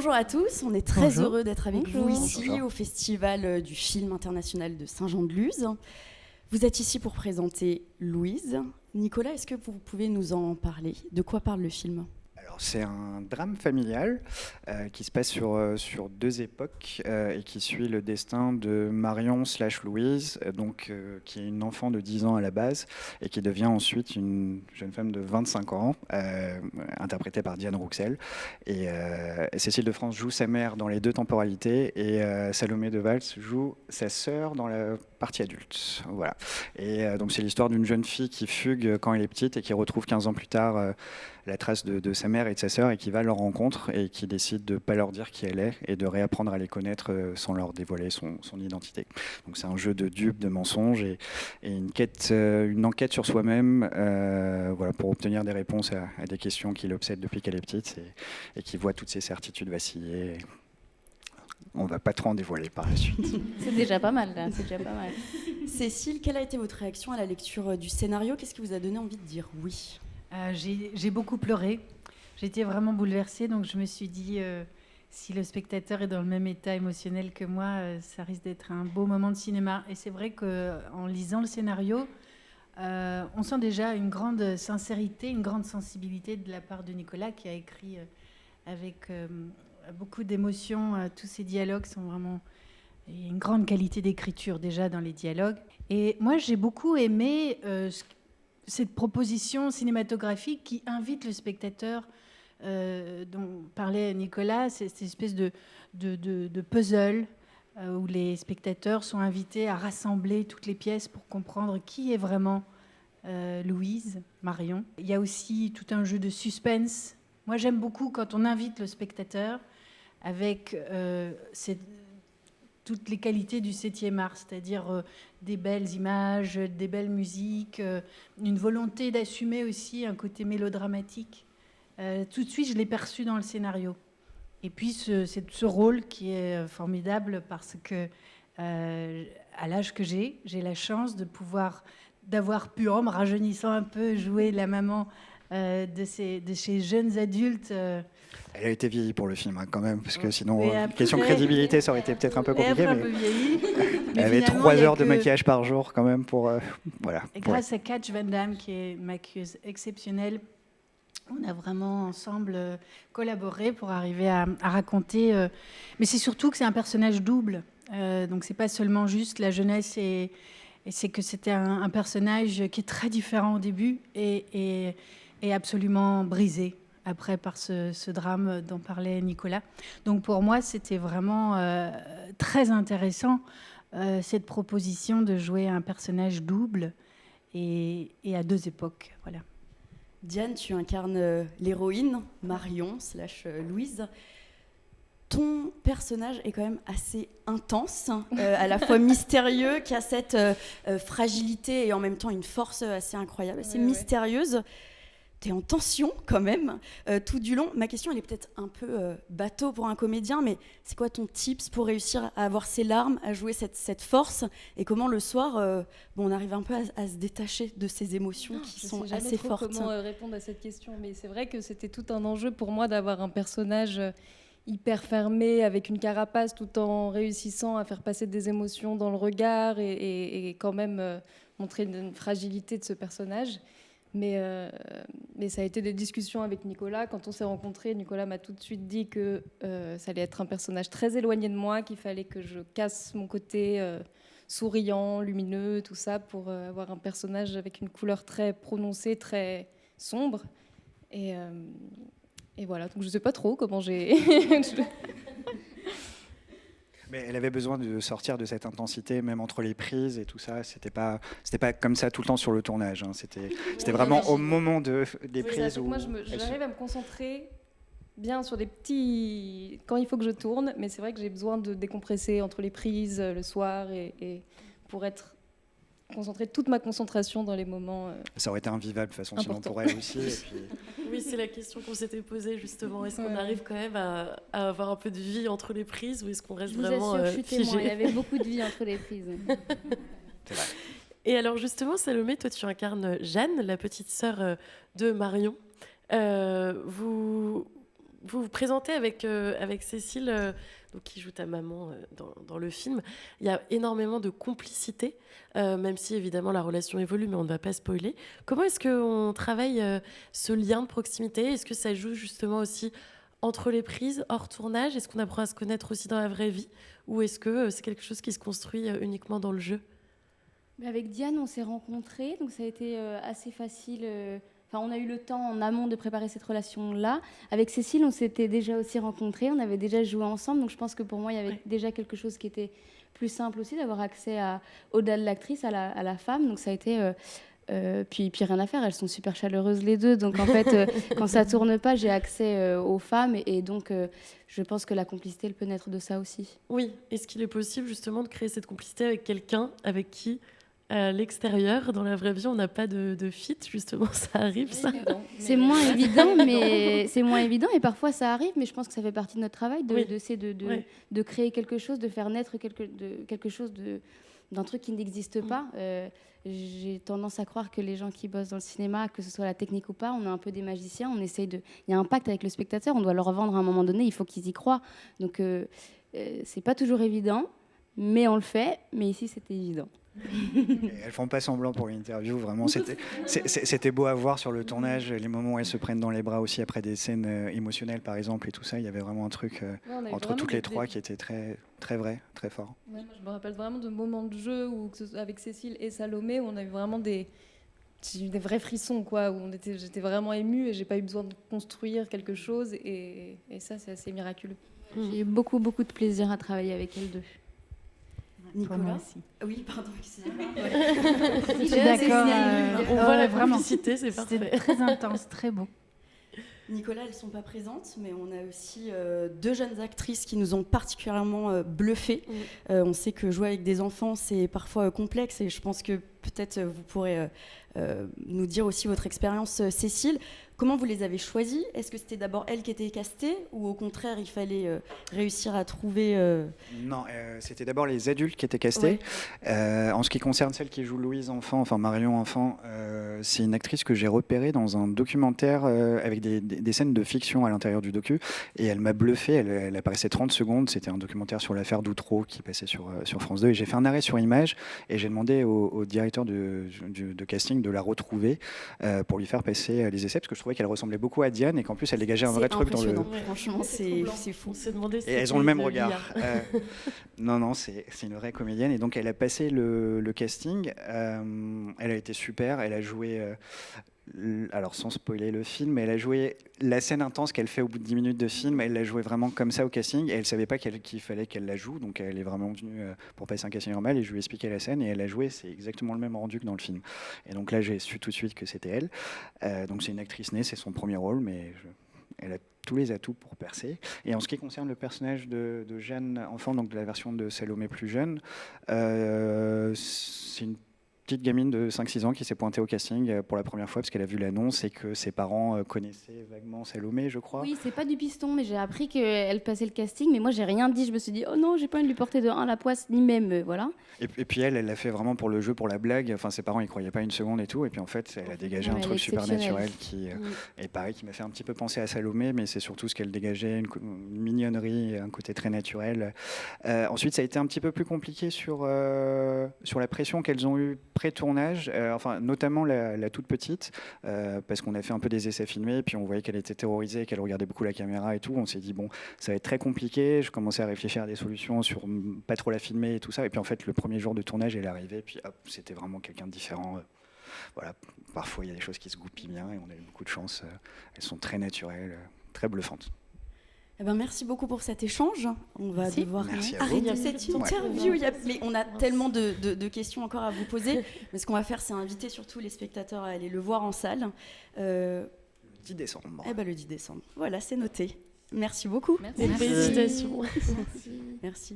Bonjour à tous, on est très heureux d'être avec vous ici Bonjour. au Festival du film international de Saint-Jean-de-Luz. Vous êtes ici pour présenter Louise. Nicolas, est-ce que vous pouvez nous en parler? De quoi parle le film? Alors, c'est un drame familial qui se passe sur deux époques et qui suit le destin de Marion / Louise, qui est une enfant de 10 ans à la base et qui devient ensuite une jeune femme de 25 ans, interprétée par Diane Rouxel. Et Cécile de France joue sa mère dans les deux temporalités et Salomé de Vals joue sa sœur dans la partie adulte. Voilà. Et donc c'est l'histoire d'une jeune fille qui fugue quand elle est petite et qui retrouve 15 ans plus tard la trace de sa mère et de sa sœur et qui va à leur rencontre et qui décide de ne pas leur dire qui elle est et de réapprendre à les connaître sans leur dévoiler son identité. Donc c'est un jeu de dupes, de mensonges et une enquête sur soi-même pour obtenir des réponses à des questions qui l'obsèdent depuis qu'elle est petite et qui voit toutes ses certitudes vaciller. On ne va pas trop en dévoiler par la suite. C'est déjà pas mal, là. C'est déjà pas mal. Cécile, quelle a été votre réaction à la lecture du scénario? Qu'est-ce qui vous a donné envie de dire oui? J'ai beaucoup pleuré. J'étais vraiment bouleversée, donc je me suis dit, si le spectateur est dans le même état émotionnel que moi, ça risque d'être un beau moment de cinéma. Et c'est vrai qu'en lisant le scénario, on sent déjà une grande sincérité, une grande sensibilité de la part de Nicolas, qui a écrit avec beaucoup d'émotion. Tous ces dialogues sont vraiment... Il y a une grande qualité d'écriture déjà dans les dialogues. Et moi, j'ai beaucoup aimé cette proposition cinématographique qui invite le spectateur, dont parlait Nicolas, cette espèce de puzzle où les spectateurs sont invités à rassembler toutes les pièces pour comprendre qui est vraiment Louise, Marion. Il y a aussi tout un jeu de suspense. Moi, j'aime beaucoup quand on invite le spectateur avec toutes les qualités du 7e art, c'est-à-dire des belles images, des belles musiques, une volonté d'assumer aussi un côté mélodramatique. Tout de suite, je l'ai perçu dans le scénario. Et puis, ce rôle qui est formidable parce que, à l'âge que j'ai la chance d'avoir pu, en me rajeunissant un peu, jouer la maman de ces jeunes adultes. Elle a été vieillie pour le film, quand même, parce que sinon, question crédibilité, ça aurait été peut-être un peu compliqué. Un peu vieillie. Elle avait 3 heures de maquillage par jour, quand même, pour... voilà. Et grâce à Katj Van Damme, qui est une maquilleuse exceptionnelle, on a vraiment ensemble collaboré pour arriver à raconter... Mais c'est surtout que c'est un personnage double. Donc c'est pas seulement juste la jeunesse, et c'est que c'était un personnage qui est très différent au début et absolument brisé après par ce drame dont parlait Nicolas. Donc pour moi, c'était vraiment très intéressant, cette proposition de jouer un personnage double et à deux époques. Voilà. Diane, tu incarnes l'héroïne, Marion / Louise. Ton personnage est quand même assez intense, à la fois mystérieux, qui a cette fragilité et en même temps une force assez incroyable, assez mystérieuse. T'es en tension quand même tout du long. Ma question, elle est peut-être un peu bateau pour un comédien, mais c'est quoi ton tips pour réussir à avoir ces larmes, à jouer cette force? Et comment le soir, on arrive un peu à se détacher de ces émotions qui sont assez fortes? Je sais jamais trop comment répondre à cette question, mais c'est vrai que c'était tout un enjeu pour moi d'avoir un personnage hyper fermé, avec une carapace, tout en réussissant à faire passer des émotions dans le regard et quand même montrer une fragilité de ce personnage. Mais ça a été des discussions avec Nicolas. Quand on s'est rencontrés, Nicolas m'a tout de suite dit que ça allait être un personnage très éloigné de moi, qu'il fallait que je casse mon côté souriant, lumineux, tout ça, pour avoir un personnage avec une couleur très prononcée, très sombre. Et voilà, donc je ne sais pas trop comment j'ai... Mais elle avait besoin de sortir de cette intensité, même entre les prises et tout ça. C'était pas comme ça tout le temps sur le tournage. Hein. C'était vraiment au moment des prises où... Moi, j'arrive à me concentrer bien sur des petits... quand il faut que je tourne, mais c'est vrai que j'ai besoin de décompresser entre les prises le soir et pour concentrer toute ma concentration dans les moments Ça aurait été invivable de toute façon, sinon pour elle aussi. Et puis... Oui, c'est la question qu'on s'était posée justement. Est-ce qu'on arrive quand même à avoir un peu de vie entre les prises ou est-ce qu'on reste vraiment figé? Je suis témoin, il y avait beaucoup de vie entre les prises. C'est vrai. Et alors justement, Salomé, toi tu incarnes Jeanne, la petite sœur de Marion. Vous vous vous présentez avec Cécile, donc, qui joue ta maman dans le film. Il y a énormément de complicité, même si évidemment la relation évolue, mais on ne va pas spoiler. Comment est-ce qu'on travaille ce lien de proximité ? Est-ce que ça joue justement aussi entre les prises, hors tournage ? Est-ce qu'on apprend à se connaître aussi dans la vraie vie ? Ou est-ce que c'est quelque chose qui se construit uniquement dans le jeu ? Avec Diane, on s'est rencontrés, donc ça a été assez facile. Enfin, on a eu le temps en amont de préparer cette relation-là. Avec Cécile, on s'était déjà aussi rencontrés, on avait déjà joué ensemble, donc je pense que pour moi, il y avait déjà quelque chose qui était plus simple aussi, d'avoir accès au-delà de l'actrice, à la femme. Donc ça a été... puis rien à faire, elles sont super chaleureuses les deux. Donc en fait, quand ça tourne pas, j'ai accès aux femmes. Et donc, je pense que la complicité, elle peut naître de ça aussi. Oui. Est-ce qu'il est possible justement de créer cette complicité avec quelqu'un avec qui, à l'extérieur, dans la vraie vie, on n'a pas de fit, justement, ça arrive, ça. C'est moins évident, mais c'est moins évident. Et parfois, ça arrive, mais je pense que ça fait partie de notre travail de créer quelque chose, de faire naître quelque chose d'un truc qui n'existe pas. J'ai tendance à croire que les gens qui bossent dans le cinéma, que ce soit la technique ou pas, on est un peu des magiciens, on essaye il y a un pacte avec le spectateur, on doit leur vendre à un moment donné, il faut qu'ils y croient. Donc c'est pas toujours évident, mais on le fait, mais ici c'était évident. Et elles font pas semblant pour une interview, vraiment. C'était beau à voir sur le tournage, les moments où elles se prennent dans les bras aussi après des scènes émotionnelles, par exemple, et tout ça. Il y avait vraiment un truc entre toutes les trois qui était très, très vrai, très fort. Ouais, moi, je me rappelle vraiment de moments de jeu où, avec Cécile et Salomé, où on a eu vraiment des vrais frissons, quoi, où j'étais vraiment émue et j'ai pas eu besoin de construire quelque chose. Et ça, c'est assez miraculeux. J'ai eu beaucoup, beaucoup de plaisir à travailler avec elles deux. Nicolas aussi. Oui, pardon, excusez-moi. Je suis d'accord. On voit la vraiment. complicité, c'est parfait. C'était très intense, très beau. Nicolas, elles ne sont pas présentes, mais on a aussi deux jeunes actrices qui nous ont particulièrement bluffées. On sait que jouer avec des enfants, c'est parfois complexe, et je pense que peut-être vous pourrez nous dire aussi votre expérience, Cécile. Comment vous les avez choisies ? Est-ce que c'était d'abord elles qui étaient castées, ou au contraire, il fallait réussir à trouver... Non, c'était d'abord les adultes qui étaient castés. Ouais. En ce qui concerne celle qui joue Louise enfant, enfin Marion enfant, c'est une actrice que j'ai repérée dans un documentaire avec des scènes de fiction à l'intérieur du docu, et elle m'a bluffé. Elle apparaissait 30 secondes. C'était un documentaire sur l'affaire Doutreau qui passait sur France 2, et j'ai fait un arrêt sur image, et j'ai demandé au directeur de casting de la retrouver pour lui faire passer les essais, parce que je trouvais qu'elle ressemblait beaucoup à Diane, et qu'en plus elle dégageait un vrai truc dans le... Franchement, c'est fou. On s'est demandé si et elles ont le même regard. Non, c'est une vraie comédienne, et donc elle a passé le casting. Elle a été super. Elle a joué, alors sans spoiler le film, elle a joué la scène intense qu'elle fait au bout de 10 minutes de film. Elle l'a joué vraiment comme ça au casting, et elle savait pas qu'il fallait qu'elle la joue, donc elle est vraiment venue pour passer un casting normal, et je lui ai expliqué la scène, et elle a joué, c'est exactement le même rendu que dans le film. Et donc là, j'ai su tout de suite que c'était elle. Donc c'est une actrice née, c'est son premier rôle, mais elle a tous les atouts pour percer. Et en ce qui concerne le personnage de Jeanne enfant, donc de la version de Salomé plus jeune, c'est une petite gamine de 5-6 ans qui s'est pointée au casting pour la première fois parce qu'elle a vu l'annonce et que ses parents connaissaient vaguement Salomé, je crois. Oui, c'est pas du piston, mais j'ai appris qu'elle passait le casting, mais moi j'ai rien dit. Je me suis dit, oh non, j'ai pas envie de lui porter de 1 la poisse, ni même, voilà. Et puis elle l'a fait vraiment pour le jeu, pour la blague. Enfin, ses parents, ils croyaient pas une seconde et tout. Et puis en fait, elle a dégagé un truc super naturel qui, et pareil, qui m'a fait un petit peu penser à Salomé, mais c'est surtout ce qu'elle dégageait, une mignonnerie, un côté très naturel. Ensuite, ça a été un petit peu plus compliqué sur la pression qu'elles ont eue pré-tournage, enfin notamment la toute petite, parce qu'on a fait un peu des essais filmés, puis on voyait qu'elle était terrorisée, qu'elle regardait beaucoup la caméra et tout. On s'est dit bon, ça va être très compliqué. Je commençais à réfléchir à des solutions sur pas trop la filmer et tout ça. Et puis en fait, le premier jour de tournage, elle est arrivée, puis hop, c'était vraiment quelqu'un de différent. Voilà, parfois il y a des choses qui se goupillent bien et on a eu beaucoup de chance. Elles sont très naturelles, très bluffantes. Eh ben, merci beaucoup pour cet échange. On va devoir arrêter cette interview. On a tellement de questions encore à vous poser. Mais ce qu'on va faire, c'est inviter surtout les spectateurs à aller le voir en salle. Le 10 décembre. Eh ben, le 10 décembre. Voilà, c'est noté. Merci beaucoup. Merci. Félicitations. Merci.